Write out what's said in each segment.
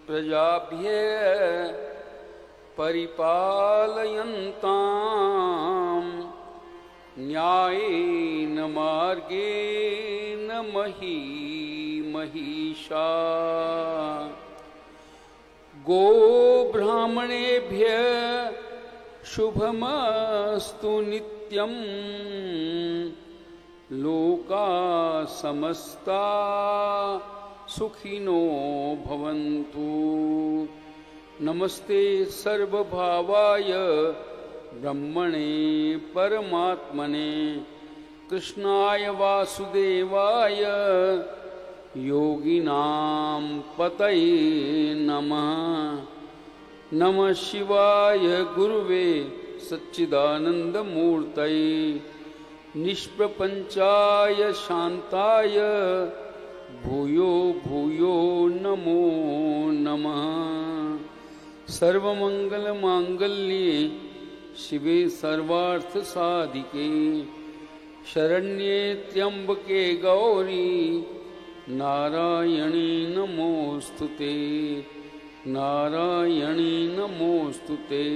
प्रजाभ्य परिपालयन्ताम् न्यायेन मार्गेण महीषा। गो ब्राह्मणेभ्यः शुभमस्तु नित्यं लोका समस्ता सुखिनो भवन्तु। नमस्ते सर्वभावाय ब्रह्मणे परमात्मने कृष्णाय वासुदेवाय योगिनां पतये नमः। नमः शिवाय गुरुवे सच्चिदानन्दमूर्तये निष्प्रपञ्चाय शान्ताय भूयो भूयो नमो नमः। सर्वमङ्गलमाङ्गल्ये शिवे सर्वार्थसाधिके शरण्ये त्र्यम्बके गौरी नारायणी नमोस्तुते नारायणी नमोस्तुते।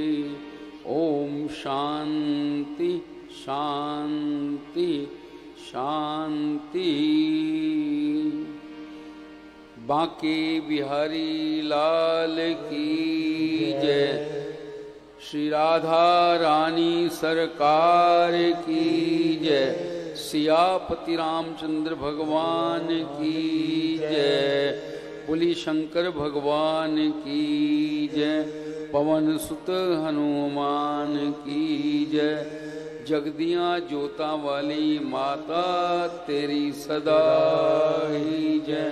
ओम शांति शांति शांति। बांके बिहारी लाल की जय। श्री राधा रानी सरकार की जय। सियापति रामचंद्र भगवान की जय। बोली शंकर भगवान की जय। पवन सुत हनुमान की जय। जगदियाँ जोता वाली माता तेरी सदा ही जय।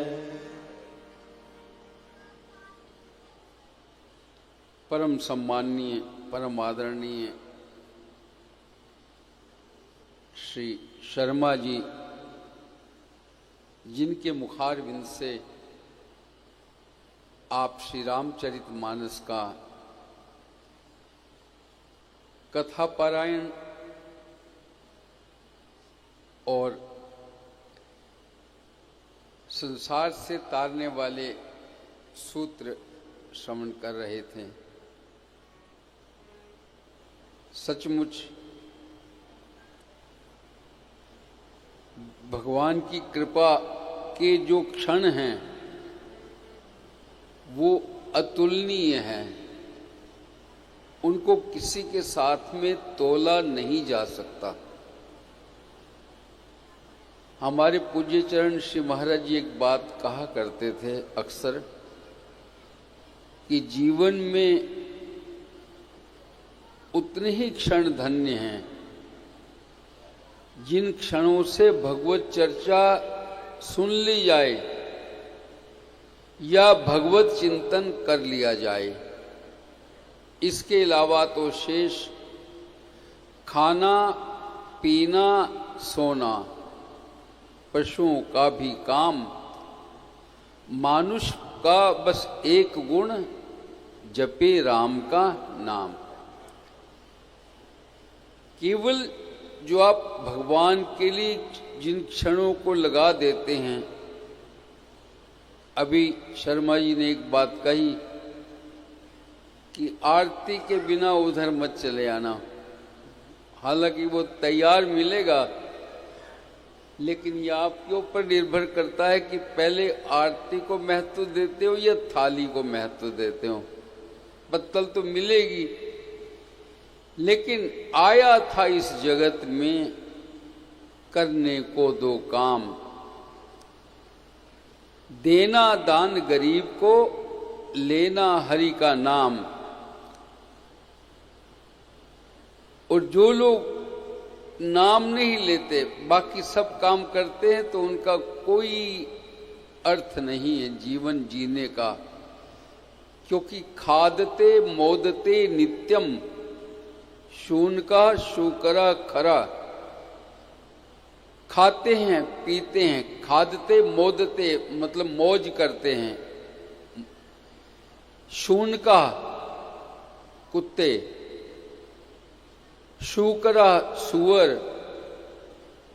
परम सम्माननीय परम आदरणीय श्री शर्मा जी, जिनके मुखारविंद से आप श्री रामचरितमानस का कथा पारायण और संसार से तारने वाले सूत्र श्रवण कर रहे थे। सचमुच भगवान की कृपा के जो क्षण हैं वो अतुलनीय हैं। उनको किसी के साथ में तोला नहीं जा सकता। हमारे पूज्य चरण श्री महाराज जी एक बात कहा करते थे अक्सर कि जीवन में उतने ही क्षण धन्य हैं जिन क्षणों से भगवत चर्चा सुन ली जाए या भगवत चिंतन कर लिया जाए। इसके अलावा तो शेष खाना पीना सोना पशुओं का भी काम, मानुष का बस एक गुण जपे राम का नाम। केवल जो आप भगवान के लिए जिन क्षणों को लगा देते हैं, अभी शर्मा जी ने एक बात कही कि आरती के बिना उधर मत चले आना। हालांकि वो तैयार मिलेगा, लेकिन ये आपके ऊपर निर्भर करता है कि पहले आरती को महत्व देते हो या थाली को महत्व देते हो। पत्तल तो मिलेगी, लेकिन आया था इस जगत में करने को दो काम, देना दान गरीब को, लेना हरि का नाम। और जो लोग नाम नहीं लेते बाकी सब काम करते हैं तो उनका कोई अर्थ नहीं है जीवन जीने का। क्योंकि खादते मोदते नित्यम शून का शुकरा खरा। खाते हैं पीते हैं, खादते मोदते मतलब मौज करते हैं। शून का कुत्ते, शुकरा सुअर,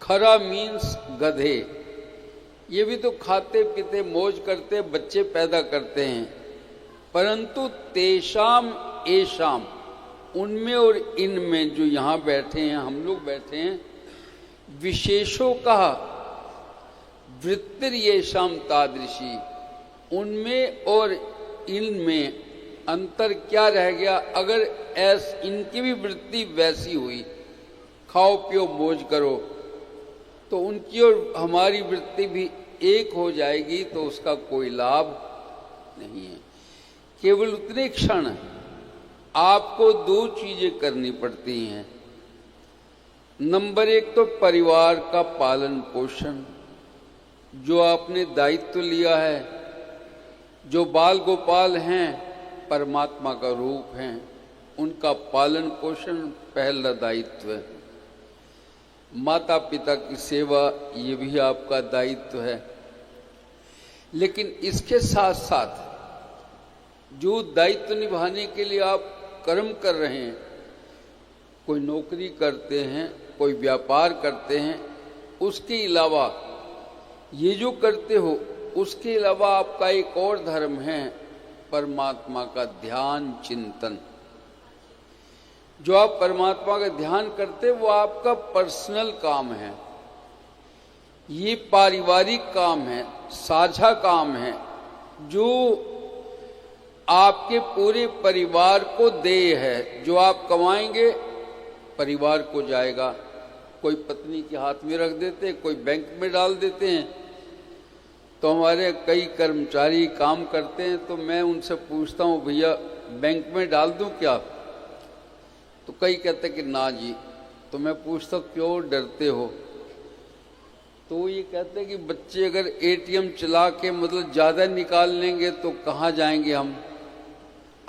खरा मीन्स गधे। ये भी तो खाते पीते मौज करते बच्चे पैदा करते हैं। परंतु तेषाम एषाम, उनमें और इनमें, जो यहाँ बैठे हैं, हम लोग बैठे हैं, विशेषों का वृत्तिर येषाम तादृशी, उनमें और इनमें अंतर क्या रह गया? अगर इनकी भी वृत्ति वैसी हुई, खाओ पियो मौज करो, तो उनकी और हमारी वृत्ति भी एक हो जाएगी, तो उसका कोई लाभ नहीं है। केवल उतने क्षण आपको दो चीजें करनी पड़ती हैं। नंबर एक तो परिवार का पालन पोषण, जो आपने दायित्व लिया है, जो बाल गोपाल हैं, परमात्मा का रूप हैं, उनका पालन पोषण पहला दायित्व है। माता पिता की सेवा, ये भी आपका दायित्व है। लेकिन इसके साथ साथ जो दायित्व निभाने के लिए आप कर्म कर रहे हैं, कोई नौकरी करते हैं, कोई व्यापार करते हैं, उसके अलावा ये जो करते हो, उसके अलावा आपका एक और धर्म है, परमात्मा का ध्यान चिंतन। जो आप परमात्मा का ध्यान करते, वो आपका पर्सनल काम है, ये पारिवारिक काम है, साझा काम है, जो आपके पूरे परिवार को देय है। जो आप कमाएंगे परिवार को जाएगा। कोई पत्नी के हाथ में रख देते, कोई बैंक में डाल देते हैं। तो हमारे कई कर्मचारी काम करते हैं, तो मैं उनसे पूछता हूँ, भैया बैंक में डाल दूं क्या? तो कई कहते कि ना जी। तो मैं पूछता हूँ क्यों डरते हो? तो ये कहते हैं कि बच्चे अगर एटीएम चला के मतलब ज़्यादा निकाल लेंगे तो कहाँ जाएंगे हम,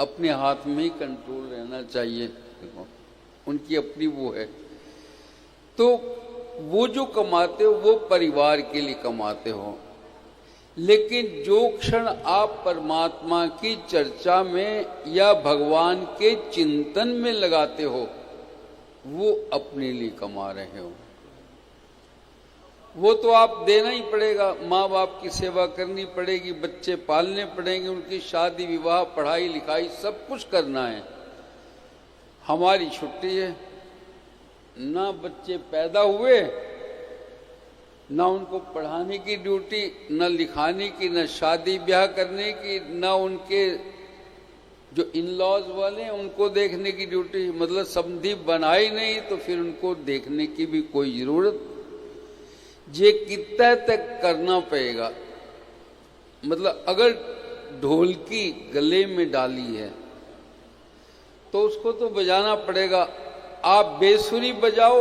अपने हाथ में ही कंट्रोल रहना चाहिए। उनकी अपनी वो है। तो वो जो कमाते हो वो परिवार के लिए कमाते हो, लेकिन जो क्षण आप परमात्मा की चर्चा में या भगवान के चिंतन में लगाते हो, वो अपने लिए कमा रहे हो। वो तो आप देना ही पड़ेगा, माँ बाप की सेवा करनी पड़ेगी, बच्चे पालने पड़ेंगे, उनकी शादी विवाह पढ़ाई लिखाई सब कुछ करना है। हमारी छुट्टी है, ना बच्चे पैदा हुए, ना उनको पढ़ाने की ड्यूटी, न लिखाने की, न शादी ब्याह करने की, न उनके जो इन लॉज वाले हैं उनको देखने की ड्यूटी। मतलब समधी बनाई नहीं तो फिर उनको देखने की भी कोई जरूरत, ये कितना तक करना पड़ेगा। मतलब अगर ढोलकी गले में डाली है तो उसको तो बजाना पड़ेगा। आप बेसुरी बजाओ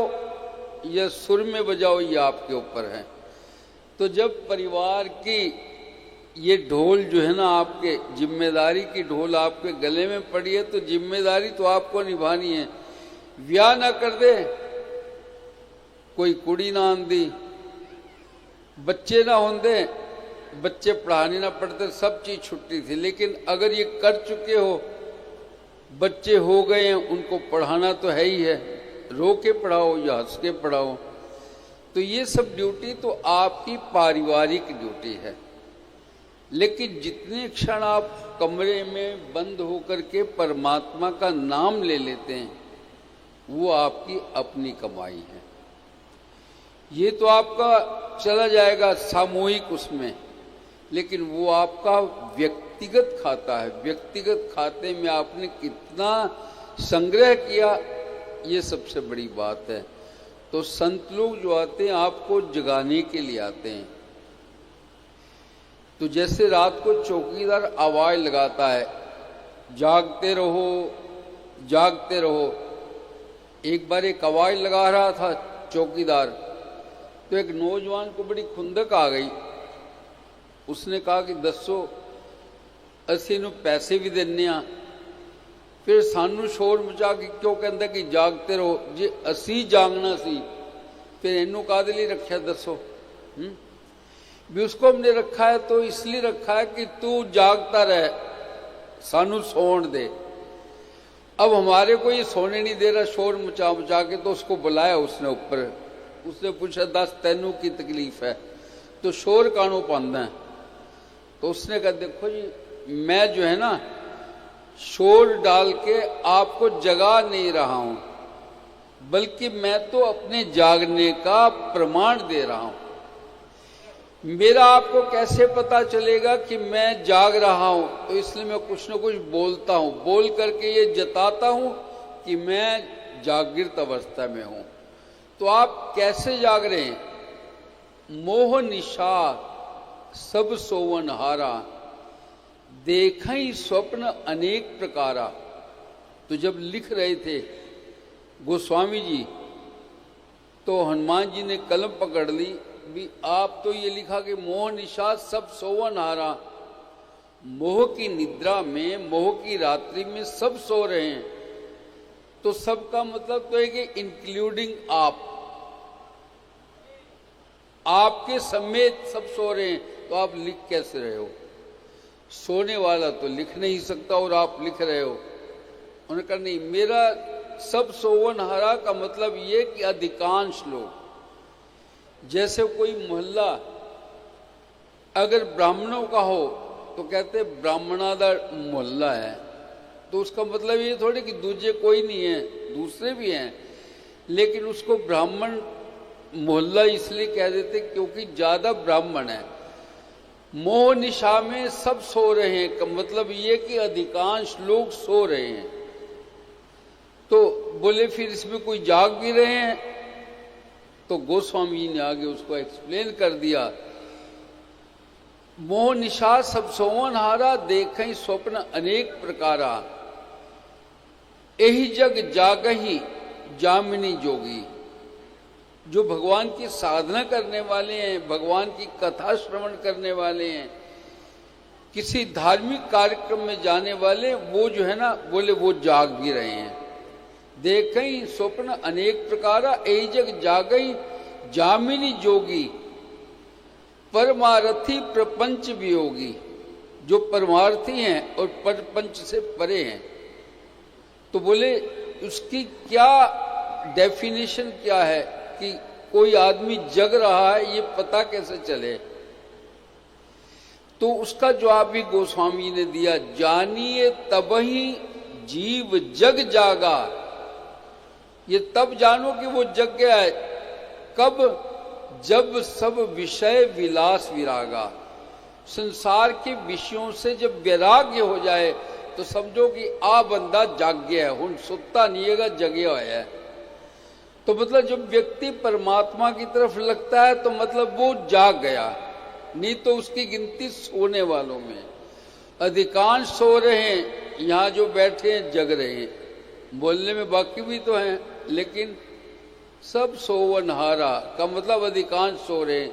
या सुर में बजाओ, ये आपके ऊपर है। तो जब परिवार की ये ढोल जो है ना, आपके जिम्मेदारी की ढोल आपके गले में पड़ी है, तो जिम्मेदारी तो आपको निभानी है। ब्याह ना कर दे, कोई कुड़ी ना आंदी, बच्चे ना होंदे, बच्चे पढ़ाने ना पड़ते, सब चीज छुट्टी थी। लेकिन अगर ये कर चुके हो, बच्चे हो गए हैं, उनको पढ़ाना तो है ही है, रो के पढ़ाओ या हंस के पढ़ाओ। तो ये सब ड्यूटी तो आपकी पारिवारिक ड्यूटी है। लेकिन जितने क्षण आप कमरे में बंद होकर के परमात्मा का नाम ले लेते हैं, वो आपकी अपनी कमाई है। ये तो आपका चला जाएगा सामूहिक उसमें, लेकिन वो आपका व्यक्तिगत खाता है। व्यक्तिगत खाते में आपने कितना संग्रह किया, ये सबसे बड़ी बात है। तो संत लोग जो आते हैं आपको जगाने के लिए आते हैं। तो जैसे रात को चौकीदार आवाज लगाता है, जागते रहो जागते रहो। एक बार एक आवाज लगा रहा था चौकीदार, तो एक नौजवान को बड़ी खुंदक आ गई। उसने कहा कि दसो असी नूं पैसे भी देने आ, फिर सानू शोर मचा के क्यों कहता कि जागते रहो? जे असी जागना सी फिर इनू काहदे लई रखा दसो? भी उसको हमने रखा है तो इसलिए रखा है कि तू जागता रहे, सानू सोण दे। अब हमारे को ये सोने नहीं दे रहा, शोर मचा मचा के। तो उसको बुलाया उसने ऊपर, उसने पूछा दस तैनू की तकलीफ है, तो शोर कानों पांदा है? तो उसने कहा देखो जी, मैं जो है ना शोर डाल के आपको जगा नहीं रहा हूं, बल्कि मैं तो अपने जागने का प्रमाण दे रहा हूं। मेरा आपको कैसे पता चलेगा कि मैं जाग रहा हूं? तो इसलिए मैं कुछ न कुछ बोलता हूं, बोल करके ये जताता हूं कि मैं जागृत अवस्था में हूं। तो आप कैसे जाग रहे हैं? मोह निशा सब सोवन हारा, देखई स्वप्न अनेक प्रकारा। तो जब लिख रहे थे गोस्वामी जी, तो हनुमान जी ने कलम पकड़ ली भी, आप तो ये लिखा कि मोह निशा सब सोवन हारा, मोह की निद्रा में, मोह की रात्रि में सब सो रहे हैं। तो सबका मतलब तो है कि इंक्लूडिंग आपके समेत सब सो रहे हैं। तो आप लिख कैसे रहे हो? सोने वाला तो लिख नहीं सकता और आप लिख रहे हो। उन्होंने कहा नहीं, मेरा सब सोवन हारा का मतलब ये कि अधिकांश लोग, जैसे कोई मोहल्ला अगर ब्राह्मणों का हो तो कहते ब्राह्मणादा मोहल्ला है, तो उसका मतलब ये थोड़ी कि दूसरे कोई नहीं है, दूसरे भी हैं, लेकिन उसको ब्राह्मण मोहल्ला इसलिए कह देते क्योंकि ज्यादा ब्राह्मण है। मोह निशा में सब सो रहे हैं का मतलब ये कि अधिकांश लोग सो रहे हैं। तो बोले फिर इसमें कोई जाग भी रहे हैं? तो गोस्वामी जी ने आगे उसको एक्सप्लेन कर दिया, मोह निशा सब सोवन हारा, देखें स्वप्न अनेक प्रकारा, यही जग जागही जामिनी जोगी। जो भगवान की साधना करने वाले हैं, भगवान की कथा श्रवण करने वाले हैं, किसी धार्मिक कार्यक्रम में जाने वाले, वो जो है ना, बोले वो जाग भी रहे हैं। देखई स्वप्न अनेक प्रकारा, यही जग जागई जामिनी जोगी, परमार्थी प्रपंच वियोगी। जो परमार्थी हैं और प्रपंच से परे हैं। तो बोले उसकी क्या डेफिनेशन क्या है कि कोई आदमी जग रहा है, ये पता कैसे चले? तो उसका जवाब भी गोस्वामी ने दिया, जानिए तबही जीव जग जागा। ये तब जानो कि वो जग गया है। कब? जब सब विषय विलास विरागा। संसार के विषयों से जब वैराग्य हो जाए तो समझो कि बंदा जाग गया है, हुन सुत्ता नहीं है, जगे हुआ है। तो मतलब जब व्यक्ति परमात्मा की तरफ लगता है तो मतलब वो जाग गया, नहीं तो उसकी गिनती सोने वालों में। अधिकांश सो रहे हैं, यहाँ जो बैठे हैं जग रहे हैं, बोलने में बाकी भी तो हैं, लेकिन सब सोवन हारा का मतलब अधिकांश सो रहे हैं।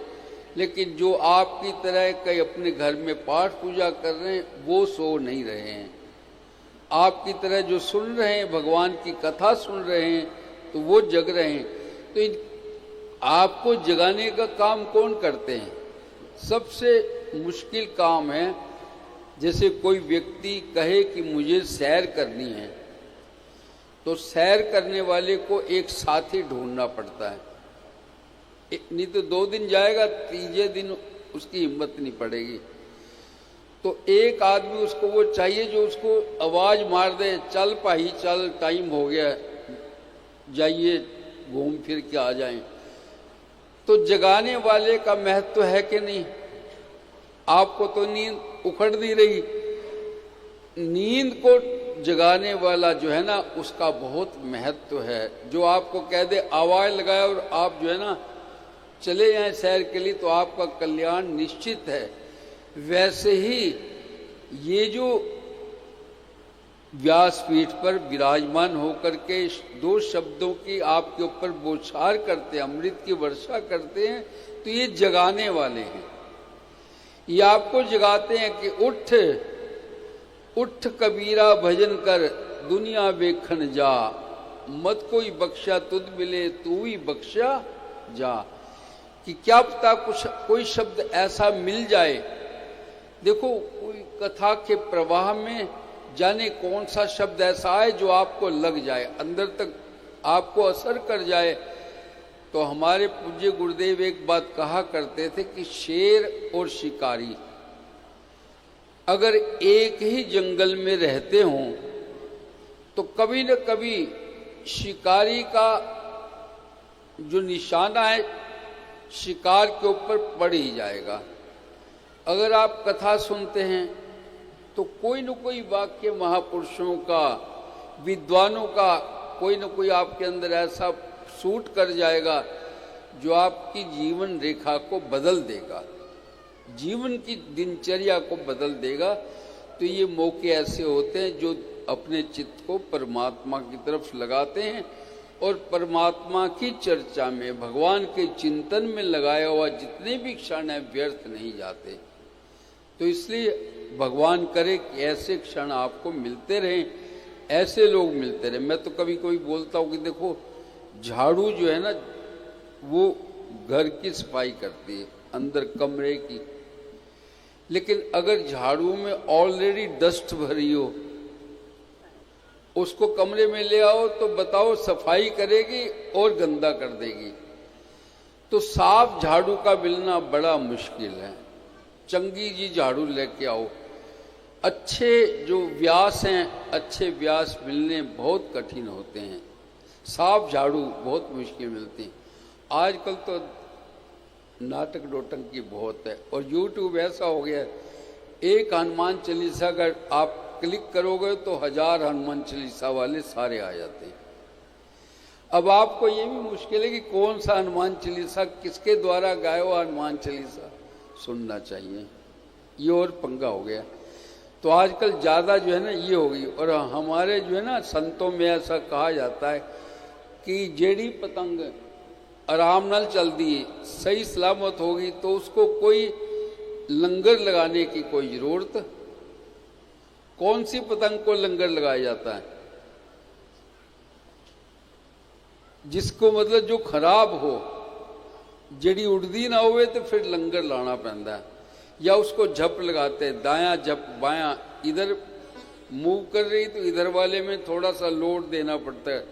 लेकिन जो आपकी तरह कई अपने घर में पाठ पूजा कर रहे हैं, वो सो नहीं रहे हैं। आपकी तरह जो सुन रहे हैं, भगवान की कथा सुन रहे हैं, तो वो जग रहे हैं। तो आपको जगाने का काम कौन करते हैं? सबसे मुश्किल काम है। जैसे कोई व्यक्ति कहे कि मुझे सैर करनी है, तो सैर करने वाले को एक साथी ढूंढना पड़ता है, नहीं तो 2 दिन जाएगा, तीसरे दिन उसकी हिम्मत नहीं पड़ेगी। तो एक आदमी उसको वो चाहिए जो उसको आवाज मार दे, चल भाई चल, टाइम हो गया, जाइए घूम फिर के आ जाएं। तो जगाने वाले का महत्व है कि नहीं? आपको तो नींद उखड़ नहीं रही, नींद को जगाने वाला जो है ना, उसका बहुत महत्व है। जो आपको कह दे आवाज लगाए और आप जो है ना चले जाएं सैर के लिए, तो आपका कल्याण निश्चित है। वैसे ही ये जो व्यासपीठ पर विराजमान होकर के 2 शब्दों की आपके ऊपर बौछार करते हैं, अमृत की वर्षा करते हैं, तो ये जगाने वाले हैं। ये आपको जगाते हैं कि उठ उठ कबीरा भजन कर, दुनिया वेखन जा, मत कोई बख्शा तुझ मिले, तू ही बख्शा जा। कि क्या पता कुछ कोई शब्द ऐसा मिल जाए। देखो कोई कथा के प्रवाह में जाने कौन सा शब्द ऐसा आए जो आपको लग जाए, अंदर तक आपको असर कर जाए। तो हमारे पूज्य गुरुदेव एक बात कहा करते थे कि शेर और शिकारी अगर एक ही जंगल में रहते हों तो कभी न कभी शिकारी का जो निशाना है शिकार के ऊपर पड़ ही जाएगा। अगर आप कथा सुनते हैं तो कोई न कोई वाक्य महापुरुषों का, विद्वानों का कोई न कोई आपके अंदर ऐसा सूट कर जाएगा जो आपकी जीवन रेखा को बदल देगा, जीवन की दिनचर्या को बदल देगा। तो ये मौके ऐसे होते हैं जो अपने चित्त को परमात्मा की तरफ लगाते हैं और परमात्मा की चर्चा में, भगवान के चिंतन में लगाया हुआ जितने भी क्षण हैं व्यर्थ नहीं जाते। तो इसलिए भगवान करे कि ऐसे क्षण आपको मिलते रहें, ऐसे लोग मिलते रहें। मैं तो कभी कभी बोलता हूँ कि देखो, झाड़ू जो है ना वो घर की सफाई करती है, अंदर कमरे की, लेकिन अगर झाड़ू में ऑलरेडी डस्ट भरी हो, उसको कमरे में ले आओ तो बताओ सफाई करेगी और गंदा कर देगी। तो साफ झाड़ू का मिलना बड़ा मुश्किल है। चंगी जी झाड़ू लेके आओ। अच्छे जो व्यास हैं, अच्छे व्यास मिलने बहुत कठिन होते हैं, साफ झाड़ू बहुत मुश्किल मिलती हैं। आजकल तो नाटक नोटंकी बहुत है और YouTube ऐसा हो गया है, एक हनुमान चालीसा अगर आप क्लिक करोगे तो 1000 हनुमान चालीसा वाले सारे आ जाते हैं। अब आपको ये भी मुश्किल है कि कौन सा हनुमान चालीसा, किसके द्वारा गाया हुआ हनुमान चालीसा सुनना चाहिए, ये और पंगा हो गया। तो आजकल ज़्यादा जो है ना ये हो गई। और हमारे जो है ना संतों में ऐसा कहा जाता है कि जेड़ी पतंग आराम नाल चल दी सही सलामत होगी तो उसको कोई लंगर लगाने की कोई जरूरत। कौन सी पतंग को लंगर लगाया जाता है? जिसको मतलब जो खराब हो, जड़ी उड़दी ना होवे तो फिर लंगर लाना पैंदा है, या उसको झप लगाते, दायां झप बायां, इधर मूव कर रही तो इधर वाले में थोड़ा सा लोड देना पड़ता है,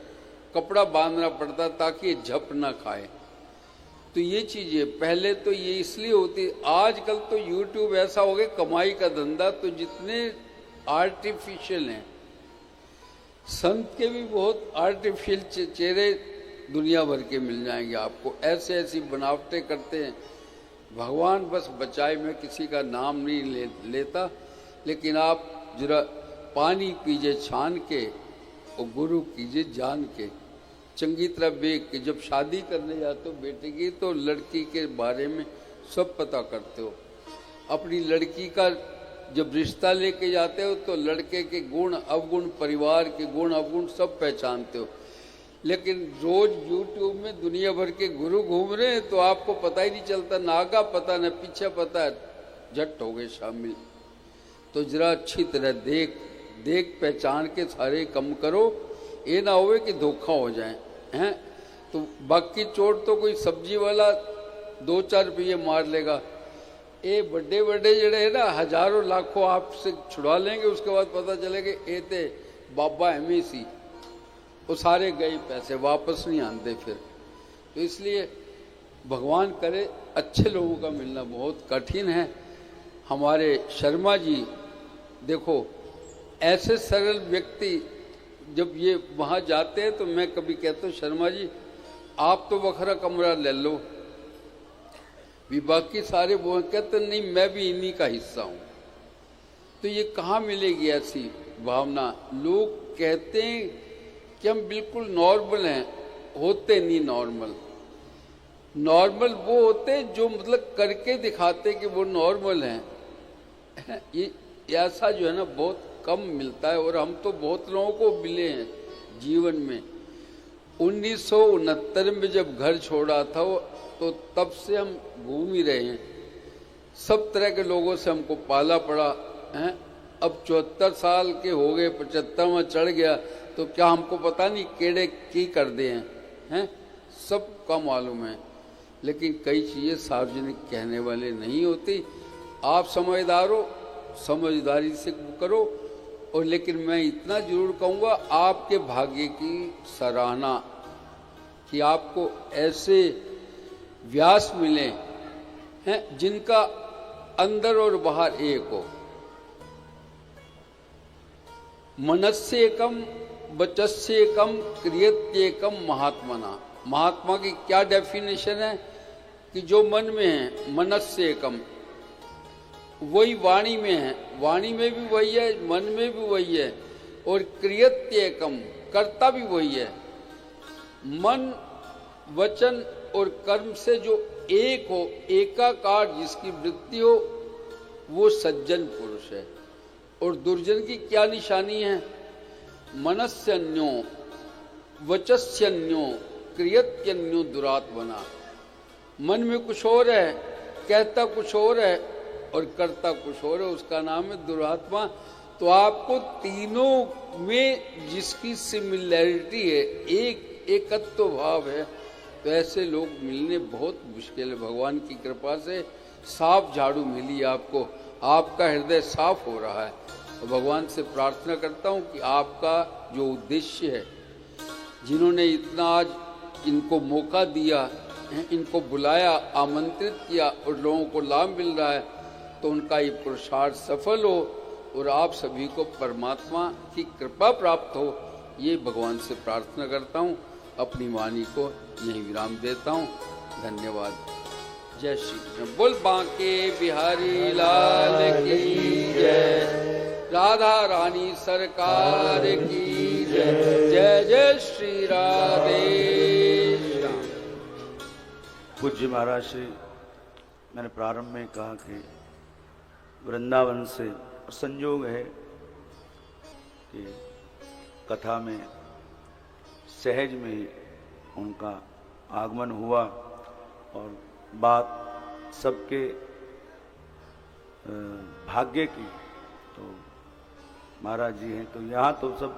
कपड़ा बांधना पड़ता है ताकि झप ना खाए। तो ये चीजें पहले तो ये इसलिए होती, आजकल तो YouTube ऐसा हो गया कमाई का धंधा, तो जितने आर्टिफिशियल हैं, संत के भी बहुत आर्टिफिशियल चेहरे दुनिया भर के मिल जाएंगे आपको, ऐसे ऐसी बनावटें करते हैं। भगवान बस बचाए, मैं किसी का नाम नहीं लेता, लेकिन आप जरा पानी पीजिए छान के और गुरु कीजिए जान के, चंगी तरह बेक के। जब शादी करने जाते हो बेटे की तो लड़की के बारे में सब पता करते हो, अपनी लड़की का जब रिश्ता लेके जाते हो तो लड़के के गुण अवगुण, परिवार के गुण अवगुण सब पहचानते हो। लेकिन रोज YouTube में दुनिया भर के गुरु घूम रहे हैं तो आपको पता ही नहीं चलता, ना आगा पता न पीछे पता है, झट हो गए शामिल। तो जरा अच्छी तरह देख पहचान के सारे कम करो, ये ना होवे कि धोखा हो जाए हैं। तो बाकी चोट तो कोई सब्जी वाला 2-4 रुपये मार लेगा, ये बड़े बड़े जड़े है ना हजारों लाखों आपसे छुड़वा लेंगे, उसके बाद पता चलेगा ये ते बाबा एम सी, वो सारे गए पैसे वापस नहीं आते फिर। तो इसलिए भगवान करे, अच्छे लोगों का मिलना बहुत कठिन है। हमारे शर्मा जी देखो, ऐसे सरल व्यक्ति जब ये वहाँ जाते हैं तो मैं कभी कहता हूँ शर्मा जी आप तो बखरा कमरा ले लो, भी बाकी सारे वो कहते नहीं मैं भी इन्हीं का हिस्सा हूँ। तो ये कहाँ मिलेगी ऐसी भावना? लोग कहते हैं कि हम बिल्कुल नॉर्मल हैं, होते नहीं नॉर्मल। नॉर्मल वो होते जो मतलब करके दिखाते कि वो नॉर्मल हैं। ये ऐसा जो है ना बहुत कम मिलता है, और हम तो बहुत लोगों को मिले हैं जीवन में। 1969 में जब घर छोड़ा था तो तब से हम घूम ही रहे हैं, सब तरह के लोगों से हमको पाला पड़ा है। अब 74 साल के हो गए, 75 में चढ़ गया तो क्या हमको पता नहीं केड़े की कर दिए हैं, सब का मालूम है। लेकिन कई चीज़ें सार्वजनिक कहने वाले नहीं होती। आप समझदार हो, समझदारी से करो। और लेकिन मैं इतना जरूर कहूँगा, आपके भाग्य की सराहना कि आपको ऐसे व्यास मिले हैं जिनका अंदर और बाहर एक हो। मनस्येकम वचस्येकम क्रियत्येकम महात्मना। महात्मा की क्या डेफिनेशन है कि जो मन में है, मनस्येकम, वही वाणी में है, वाणी में भी वही है, मन में भी वही है, और क्रियत्येकम, कर्ता भी वही है। मन, वचन और कर्म से जो एक हो, एकाकार जिसकी वृत्ति हो, वो सज्जन पुरुष है। और दुर्जन की क्या निशानी है? मनस्यन्यो वचस्यन्यो क्रियत्यन्यो दुरात्मना। मन में कुछ और है, कहता कुछ और है और करता कुछ और है, उसका नाम है दुरात्मा। तो आपको तीनों में जिसकी सिमिलैरिटी है, एकत्व भाव है, तो ऐसे लोग मिलने बहुत मुश्किल है। भगवान की कृपा से साफ झाड़ू मिली आपको, आपका हृदय साफ हो रहा है। और भगवान से प्रार्थना करता हूँ कि आपका जो उद्देश्य है, जिन्होंने इतना आज इनको मौका दिया, इनको बुलाया, आमंत्रित किया और लोगों को लाभ मिल रहा है, तो उनका ये पुरुषार्थ सफल हो और आप सभी को परमात्मा की कृपा प्राप्त हो, ये भगवान से प्रार्थना करता हूँ। अपनी वाणी को यहीं विराम देता हूँ। धन्यवाद। जय श्री कृष्ण। बोल बांके बिहारी लाल की जय, राधा रानी सरकार की जय। जय जय श्री राधे श्याम। पूज्य महाराज श्री, मैंने प्रारंभ में कहा कि वृंदावन से संयोग है कि कथा में सहज में ही उनका आगमन हुआ और बात सबके भाग्य की। तो महाराज जी हैं, तो यहाँ तो सब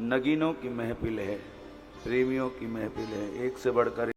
नगीनों की महफिल है, प्रेमियों की महफिल है, एक से बढ़कर